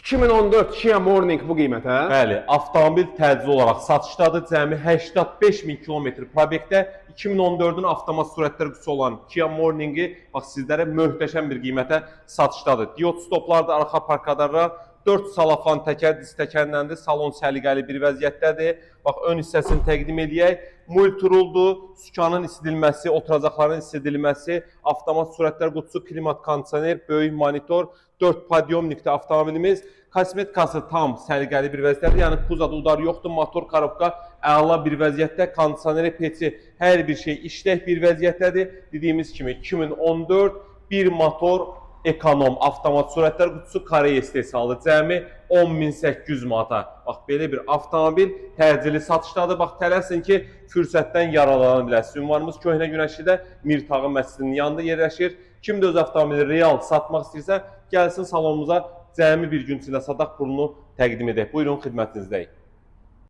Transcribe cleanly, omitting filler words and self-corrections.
2014 Kia Morning bu qiymətə. Bəli, avtomobil təcili olaraq satışdadır. Cəmi 85.000 kilometr probekdə 2014-ün avtomat sürətlər qutusu olan Kia Morning-i bax sizlərə möhtəşəm bir qiymətə satışdadır. Diod stoplardır, arxa parkadarlar, 4 salafan təkər, diz təkərləndir, salon səliqəli bir vəziyyətdədir. Bax, ön hissəsini təqdim edək. Multiruldur, sükanın isidilməsi, oturacaqların isidilməsi, avtomat sürətlər qutusu, klimat kondisioner, böyük monitor, 4 podyomnikdə avtomobilimiz. Kosmetikası tam səliqəli bir vəziyyətdə, yəni kuzada udar yoxdur, motor korobka əla bir vəziyyətdə, kondisioneri, peçi, hər bir şey işlək bir vəziyyətdədir. Dediyimiz kimi 2014 bir motor ekonom avtomat sürətlər qutusu Koreya istehsalı cəmi 10.800 manata. Bax, belə bir avtomobil təcili satışdadır. Bax, tələsin ki, fürsətdən yararlana biləsiniz. Ünvanımız Köhnə Günəşlidə Mirtağı məscidinin yanında yerləşir. Kim də öz avtomobili real satmaq istəyirsə, gəlsin salonumuza cəmi bir gün içində sadaq pulunu təqdim edək. Buyurun, xidmətinizdəyik.